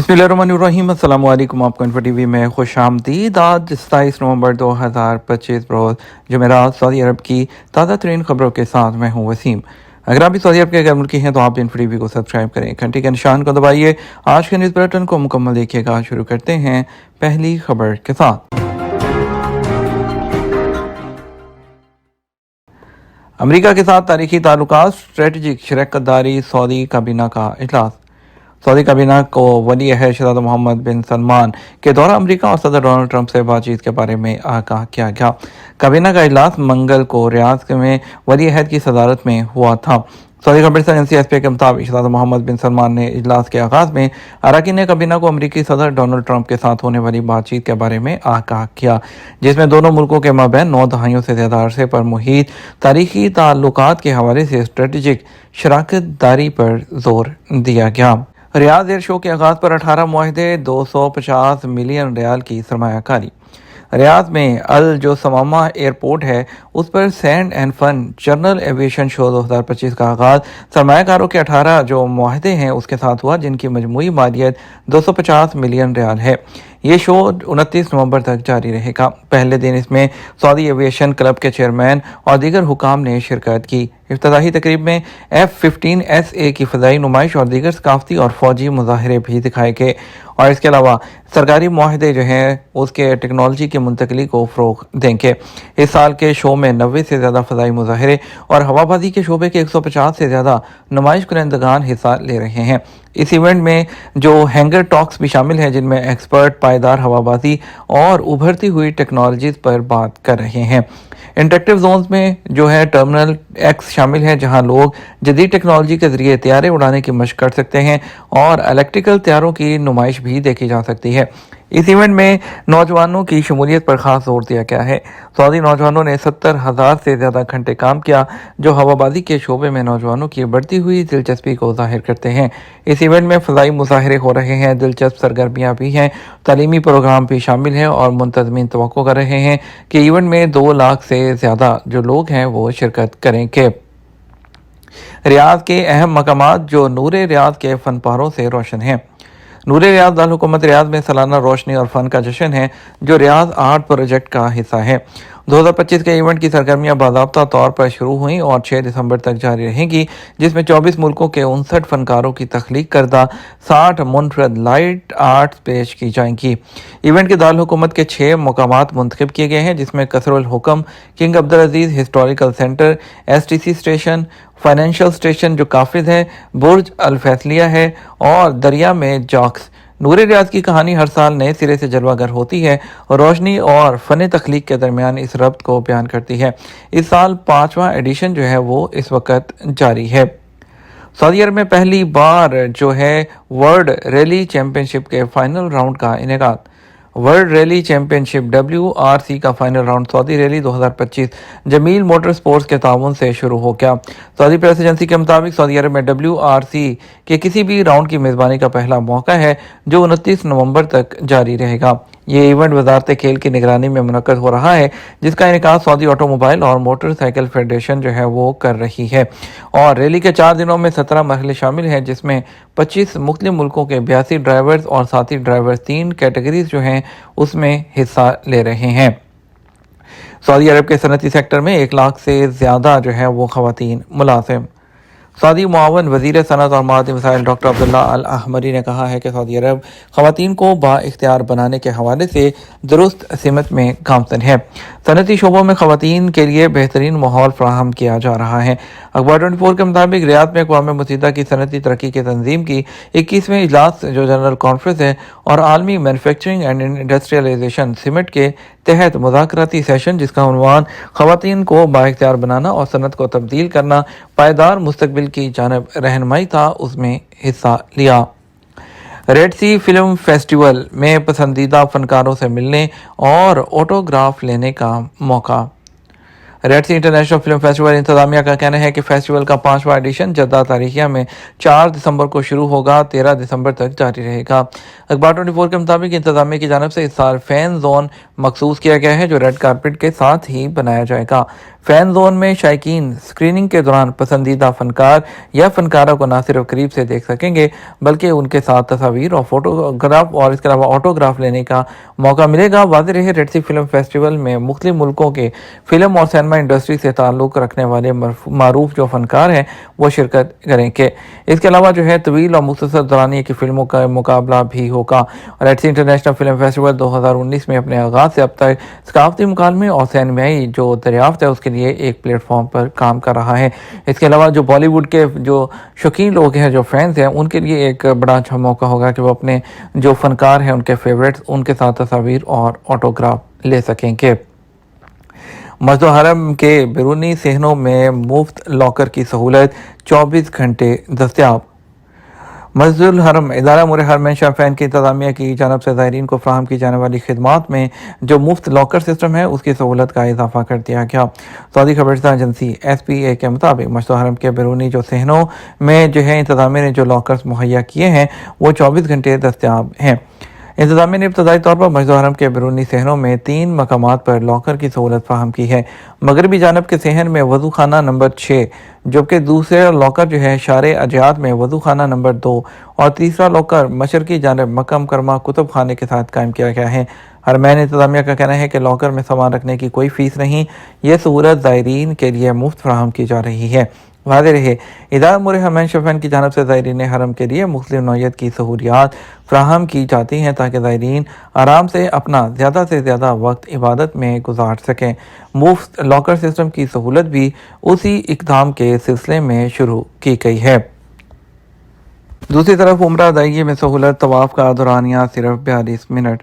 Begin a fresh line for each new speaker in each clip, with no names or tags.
बिस्मिल्लाहिर्रहमानिर्रहीम। अस्सलाम वालेकुम। आपको इन्फो टीवी में खुश आमदीद। आज 27 नवंबर 2025 रोज़ जुमेरात सऊदी अरब की ताज़ा तरीन खबरों के साथ मैं हूँ वसीम। अगर आप भी सऊदी अरब के गैर मुल्की हैं तो आप इन्फो टीवी को सब्सक्राइब करें, घंटी के निशान को दबाइए। आज के न्यूज़ बुलेटिन को मुकम्मल देखिएगा। शुरू करते हैं पहली खबर के साथ। अमेरिका के साथ तारीखी ताल्लुकात, स्ट्रेटजिक शराकतदारी, सऊदी काबीना का इजलास। सऊदी काबीना को वली अहद शहज़ाद मोहम्मद बिन सलमान के दौरा अमेरिका और सदर डोनाल्ड ट्रंप से बातचीत के बारे में आगाह किया गया। काबीना का इजलास मंगल को रियाद में वली अहद की सदारत में हुआ था। सऊदी खबरसां एजेंसी एसपी के मुताबिक शहज़ाद मोहम्मद बिन सलमान ने इजलास के आगाज़ में अरकान काबीना को अमेरिकी सदर डोनाल्ड ट्रंप के साथ होने वाली बातचीत के बारे में आगाह किया, जिसमें दोनों मुल्कों के माबैन 9 दहाइयों से ज़्यादा अरसे पर मुहीत तारीखी ताल्लुकात के हवाले से स्ट्रेटजिक शराकतदारी पर जोर दिया गया। रियाद एयर शो के आगाज़ पर 18 मुआहदे, 250 मिलियन रियाल की सरमायाकारी। रियाद में अल जो समामा एयरपोर्ट है उस पर sand and fun general aviation show 2025 का आगाज़ सरमायाकारों के 18 जो मुआहदे हैं उसके साथ हुआ, जिनकी मजमूई मालियत 250 मिलियन रियाल है। ये शो 29 नवंबर तक जारी रहेगा। पहले दिन इसमें सऊदी एविएशन क्लब के चेयरमैन और दीगर हुकाम ने शिरकत की। इफ्तिताही तकरीब में F-15SA की फ़ज़ाई नुमाइश और दीगर सकाफ़ती और फ़ौजी मुज़ाहरे भी दिखाए गए, और इसके अलावा सरकारी मुआहदे जो हैं उसके टेक्नोलॉजी की मुंतकली को फ़रोग़ देंगे। इस साल के शो में 90 से ज़्यादा फ़ज़ाई मुज़ाहरे और हवाबाजी के शोबे के 150 से ज़्यादा नुमाइश कुनंदगान हिस्सा ले रहे हैं। इस इवेंट में जो हैंगर टॉक्स भी शामिल हैं, जिनमें एक्सपर्ट पायदार हवाबाजी और उभरती हुई टेक्नोलॉजीज़ पर बात कर रहे हैं। इंटरेक्टिव जोन्स में जो है टर्मिनल एक्स शामिल है, जहां लोग जदीद टेक्नोलॉजी के जरिए तैयारे उड़ाने की मशक कर सकते हैं और इलेक्ट्रिकल तैयारों की नुमाइश भी देखी जा सकती है। इस इवेंट में नौजवानों की शमूलियत पर खास जोर दिया गया है। सऊदी नौजवानों ने 70,000 से ज़्यादा घंटे काम किया, जो हवाबाजी के शोबे में नौजवानों की बढ़ती हुई दिलचस्पी को जाहिर करते हैं। इस इवेंट में फ़ज़ाई मुज़ाहरे हो रहे हैं, दिलचस्प सरगर्मियाँ भी हैं, तालीमी प्रोग्राम भी शामिल हैं और मुंतज़मीन तवक्को कर रहे हैं कि इवेंट में 2 लाख से ज़्यादा जो लोग हैं वो शिरकत करेंगे। रियाद के अहम मकामात जो नूरे रियाद के फनपारों से रोशन हैं। नूरे रियाद दारुल हुकूमत रियाद में सालाना रोशनी और फ़न का जश्न है, जो रियाद आर्ट प्रोजेक्ट का हिस्सा है। 2025 के इवेंट की सरगर्मियाँ बाज़ाब्ता तौर पर शुरू हुई और 6 दिसंबर तक जारी रहेंगी, जिसमें 24 मुल्कों के 59 फ़नकारों की तख्लीक करदा 60 मुनफरद लाइट आर्ट्स पेश की जाएंगी। इवेंट के दारुल हुकूमत के 6 मकामात मुंतखब किए गए हैं, जिसमें कसरुल हुक्म, king Abdul Aziz historical centre, STC station, financial station जो काफिज है, बुर्ज अल फैसलिया है और दरिया में जॉक्स। नूरे रियाद की कहानी हर साल नए सिरे से जलवागर होती है और रोशनी और फ़न तख्लीक के दरमियान इस रब्त को बयान करती है। इस साल 5वां एडिशन जो है वो इस वक्त जारी है। सऊदी अरब में पहली बार जो है वर्ल्ड रैली चैम्पियनशिप के फाइनल राउंड का इनेकाद। वर्ल्ड रैली चैम्पियनशिप WRC का final round Saudi rally 2025 Jameel motor sports के ताउन से शुरू हो गया। सऊदी प्रेस एजेंसी के मुताबिक सऊदी अरब में WRC के किसी भी राउंड की मेज़बानी का पहला मौका है, जो 29 नवंबर तक जारी रहेगा। ये इवेंट वजारत खेल की निगरानी में मुनक्कद हो रहा है, जिसका इनेकाद सऊदी ऑटोमोबाइल और मोटरसाइकिल फेडरेशन जो है वो कर रही है। और रैली के 4 दिनों में 17 मरहले शामिल हैं, जिसमें 25 मुख्तलिफ मुल्कों के 82 ड्राइवर्स और साथी ड्राइवर्स 3 कैटेगरीज जो हैं उसमें हिस्सा ले रहे हैं। सऊदी अरब के सनती सेक्टर में 1 लाख से ज़्यादा जो है वो ख़वातीन मुलाज़िम। सऊदी मुआवन वज़ीर सनअत और मादी मसाइल डॉक्टर अब्दुल्ला अल अहमरी ने कहा है कि सऊदी अरब ख़वातीन को बाइख्तियार बनाने के हवाले से दुरुस्त सिमत में गामज़न है। सनती शोबों में ख़वातीन के लिए बेहतरीन माहौल फराहम किया जा रहा है। अखबार 24 के मुताबिक रियाद में अक़वाम मुत्तहिदा की सनती तरक्की की तंजीम की 21वें इजलास जो जनरल कॉन्फ्रेंस है और आलमी मैन्युफैक्चरिंग एंड इंडस्ट्रियलाइजेशन सिमट के तहत मुज़ाकराती सेशन, जिसका उन्वान ख़वातीन को बाइख्तियार बनाना और सनत को तब्दील करना पायदार मुस्तकबिल की जानब रहनुमाई था, उसमें हिस्सा लिया। रेड सी फिल्म फेस्टिवल में पसंदीदा फनकारों से मिलने और ऑटोग्राफ लेने का मौका। रेड सी इंटरनेशनल फिल्म फेस्टिवल इंतजामिया का कहना है कि फेस्टिवल का 5वां एडिशन जद्दा तारीखिया में 4 दिसंबर को शुरू होगा, 13 दिसंबर तक जारी रहेगा। अखबार 24 के मुताबिक इंतजामिया की जानब से इस साल फैन जोन मखसूस किया गया है, जो रेड कारपेट के साथ ही बनाया जाएगा। फैन जोन में शायकीन स्क्रीनिंग के दौरान पसंदीदा फनकार या फनकारा को न सिर्फ करीब से देख सकेंगे बल्कि उनके साथ तस्वीर और फोटोग्राफ और इसके अलावा ऑटोग्राफ लेने का मौका मिलेगा। वाज़ेह रहे रेड सी फिल्म फेस्टिवल में मुख्तलिफ मुल्कों के फिल्म और सिनेमा इंडस्ट्री से ताल्लुक़ रखने वाले मारूफ जो फनकार हैं वो शिरकत करेंगे। इसके अलावा जो है तवील और मुख्तसर दौरानिए की फिल्मों का मुकाबला भी होगा। रेड सी इंटरनेशनल फिल्म फेस्टिवल 2019 में अपने आगाज़ से अब तक सकाफती मुकालमे और सिनेमाई जो दरियाफ्त है उसके लिए एक प्लेटफॉर्म पर काम कर रहा है। इसके अलावा जो बॉलीवुड के जो शौकीन लोग हैं, जो फैंस हैं, उनके लिए एक बड़ा अच्छा मौका होगा कि वो अपने जो फनकार हैं उनके फेवरेट्स उनके साथ तस्वीर और ऑटोग्राफ ले सकेंगे। मस्जिद हरम के बैरूनी सहनों में मुफ्त लॉकर की सहूलत 24 घंटे दस्तियाब। मस्जिद हरम इदारा मुरे हरमैन शफ़ैन की इंतज़ामिया की जानब से ज़ायरीन को फ़राहम की जाने वाली खिदमात में जो मुफ्त लॉकर सिस्टम है उसकी सहूलत का इजाफा कर दिया गया। सऊदी खबरसां एजेंसी SPA के मुताबिक मस्जिद हरम के बैरूनी जो सहनों में जो है इंतज़ामिया ने जो लॉकर्स मुहैया किए हैं वो 24 घंटे दस्तियाब हैं। इंतज़ामिया ने इब्तदाई तौर पर मस्जिद हरम के बैरूनी सहनों में 3 मकामात पर लॉकर की सहूलत फराहम की है। मगरबी जानब के सहन में वज़ू खाना नंबर 6, जबकि दूसरा लॉकर जो है शारे अजियात में वज़ू खाना नंबर 2 और तीसरा लॉकर मशरकी जानब मक्का मुकरमा कुतुब खाने के साथ कायम किया गया है। हरमैन इंतज़ामिया का कहना है कि लॉकर में सामान रखने की कोई फ़ीस नहीं, यह सहूलत ज़ायरीन के लिए मुफ्त फराहम की जा रही है। वाज़ेह रहे इदारा मुरे हरमैन शफ़ैन की जानब से ज़ायरीन हरम के लिए मुख्तलिफ नौइयत की सहूलियात फ्राहम की जाती हैं ताकि ज़ायरीन आराम से अपना ज़्यादा से ज़्यादा वक्त इबादत में गुजार सकें। मुफ्त लॉकर सिस्टम की सहूलत भी उसी इक़दाम के सिलसिले में शुरू की गई है। दूसरी तरफ उम्रा अदायगी में सहूलत तवाफ़ का दौरानिया सिर्फ 42 मिनट।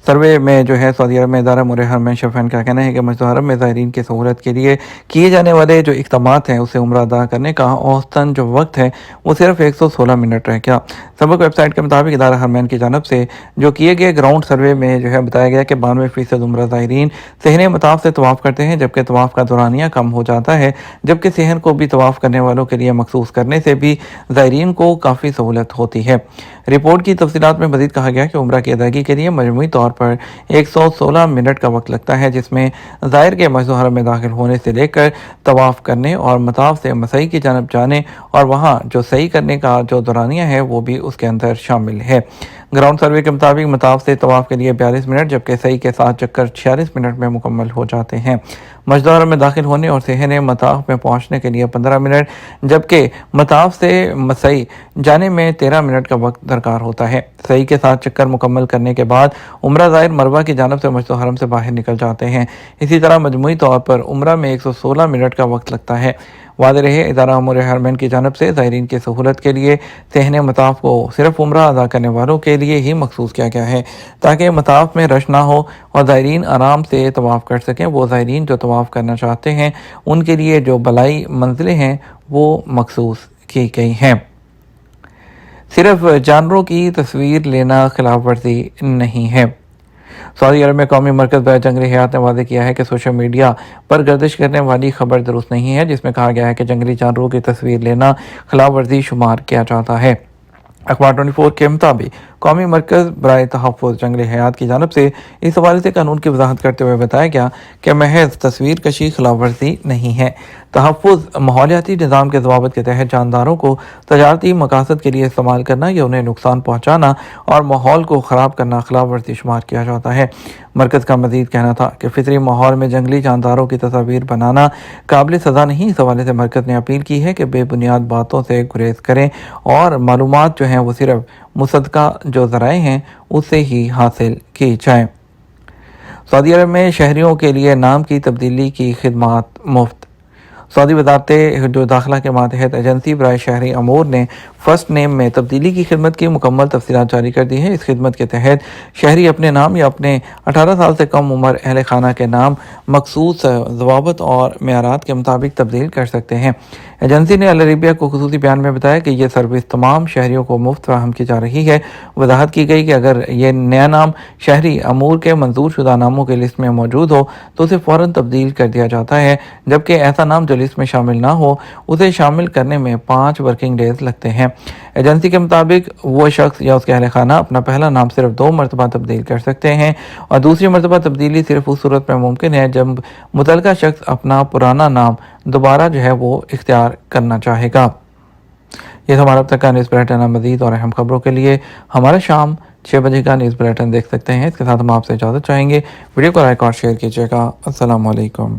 सर्वे में जो है सऊदी अरब में इदारा मुरे हरमैन शफ़ैन का कहना है कि मस्जिद हरम में ज़ायरीन की सहूलत के लिए किए जाने वाले जो इक़दामात हैं उसे उम्रा अदा करने का औसतन जो वक्त है वो सिर्फ 116 मिनट रह गया। सबक वेबसाइट के मुताबिक इदारा हरमैन की जानब से जो किए गए ग्राउंड सर्वे में जो है बताया गया कि 92% उम्रा ज़ायरीन सहन मताफ़ से तवाफ़ करते हैं, जबकि तवाफ़ का दौरानिया कम हो जाता है, जबकि सहन को भी तवाफ़ करने वालों के लिए मखसूस करने से भी ज़ायरीन को काफ़ी सहूलत होती है। रिपोर्ट की तफसीलात में मज़ीद कहा गया कि उम्रा की अदायगी के लिए मजमूई तौर पर 116 मिनट का वक्त लगता है, जिसमें ज़ायर के मस्जिद हरम में दाखिल होने से लेकर तवाफ़ करने और मताफ़ से मसई की जानब जाने और वहाँ जो सही करने का जो दौरानिया है वो भी उसके अंदर शामिल है। ग्राउंड सर्वे के मुताबिक मताफ़ से तवाफ़ के लिए 42 मिनट, जबकि सही के साथ चक्कर 46 मिनट में मुकम्मल हो जाते हैं। मस्जिद हरम में दाखिल होने और सहन मताफ़ में पहुँचने के लिए 15 मिनट, जबकि मताफ़ से मसई जाने में 13 मिनट का वक्त दरकार होता है। सही के साथ चक्कर मुकम्मल करने के बाद उम्रा ज़ायर मरवा की जानब से मस्जिद हरम से बाहर निकल जाते हैं। इसी तरह मजमूई तौर पर उम्रा में 116 मिनट का वक्त लगता है। वाज़ेह रहे इदारा मुरे हरमैन की जानब से ज़ायरीन की सहूलत के लिए सहन मताफ़ को सिर्फ उम्रा अदा करने वालों के लिए ही मखसूस किया गया है ताकि मताफ़ में रश ना हो और ज़ायरीन आराम से तवाफ़ कर सकें। वो ज़ायरीन जो तवाफ़ करना चाहते हैं उनके लिए जो बलाई मंजिलें हैं वो मखसूस की गई हैं। सिर्फ जानवरों की तस्वीर लेना खिलाफ वर्जी नहीं है। सऊदी अरब में कौमी मरकज़ बराए जंगली हयात ने वाज़ेह किया है कि सोशल मीडिया पर गर्दिश करने वाली खबर दुरुस्त नहीं है, जिसमें कहा गया है कि जंगली जानवरों की तस्वीर लेना खिलाफ वर्जी शुमार किया जाता है। अखबार 24 के मुताबिक कौमी मरकज़ बराए तहफ़्फ़ुज़ जंगली हयात की जानब से इस हवाले से कानून की वजाहत करते हुए बताया गया कि महज तस्वीर कशी खिलाफ वर्जी नहीं है। तहफ़्फ़ुज़ माहौलियाती निज़ाम के ज़वाबित के तहत जानदारों को तजारती मकासद के लिए इस्तेमाल करना या उन्हें नुकसान पहुँचाना और माहौल को ख़राब करना खिलाफ वर्जी शुमार किया जाता है। मरकज़ का मज़ीद कहना था कि फ़ितरी माहौल में जंगली जानदारों की तस्वीर बनाना काबिल सज़ा नहीं। इस हवाले से मरकज़ ने अपील की है कि बेबुनियाद बातों से गुरेज करें और मालूमात जो हैं वो सिर्फ मुसद्दक़ा जो ज़राए हैं उससे ही हासिल की जाए। सऊदी अरब में शहरियों के लिए नाम की तब्दीली की खिदमात मुफ्त। सऊदी वज़ारत जो दाखिला के मातहत एजेंसी बराए शहरी अमूर ने फ़र्स्ट नेम में तब्दीली की खिदमत की मुकम्मल तफसीलात जारी कर दी है। इस खिदमत के तहत शहरी अपने नाम या अपने 18 साल से कम उम्र अहल खाना के नाम मखसूस ज़वाबित और मेयारात के मुताबिक तब्दील कर सकते हैं। ایجنسی نے ال عربیہ کو خصوصی بیان میں بتایا کہ یہ سروس تمام شہریوں کو مفت فراہم کی جا رہی ہے۔ وضاحت کی گئی کہ اگر یہ نیا نام شہری امور کے منظور شدہ ناموں کی لسٹ میں موجود ہو تو اسے فوراً تبدیل کر دیا جاتا ہے، جبکہ ایسا نام جو لسٹ میں شامل نہ ہو اسے شامل کرنے میں 5 ورکنگ ڈیز لگتے ہیں۔ ایجنسی کے مطابق وہ شخص یا اس کے اہل خانہ اپنا پہلا نام صرف 2 مرتبہ تبدیل کر سکتے ہیں، اور دوسری مرتبہ تبدیلی صرف اس صورت میں ممکن ہے جب متعلقہ شخص اپنا پرانا نام دوبارہ وہ اختیار کرنا چاہے گا۔ یہ تھا ہمارا اب تک کا نیوز بلیٹن۔ مزید اور اہم خبروں کے لیے ہمارا شام 6 بجے کا نیوز بلیٹن دیکھ سکتے ہیں۔ اس کے ساتھ ہم آپ سے اجازت چاہیں گے۔ ویڈیو کو لائک اور شیئر کیجیے گا۔ السلام علیکم۔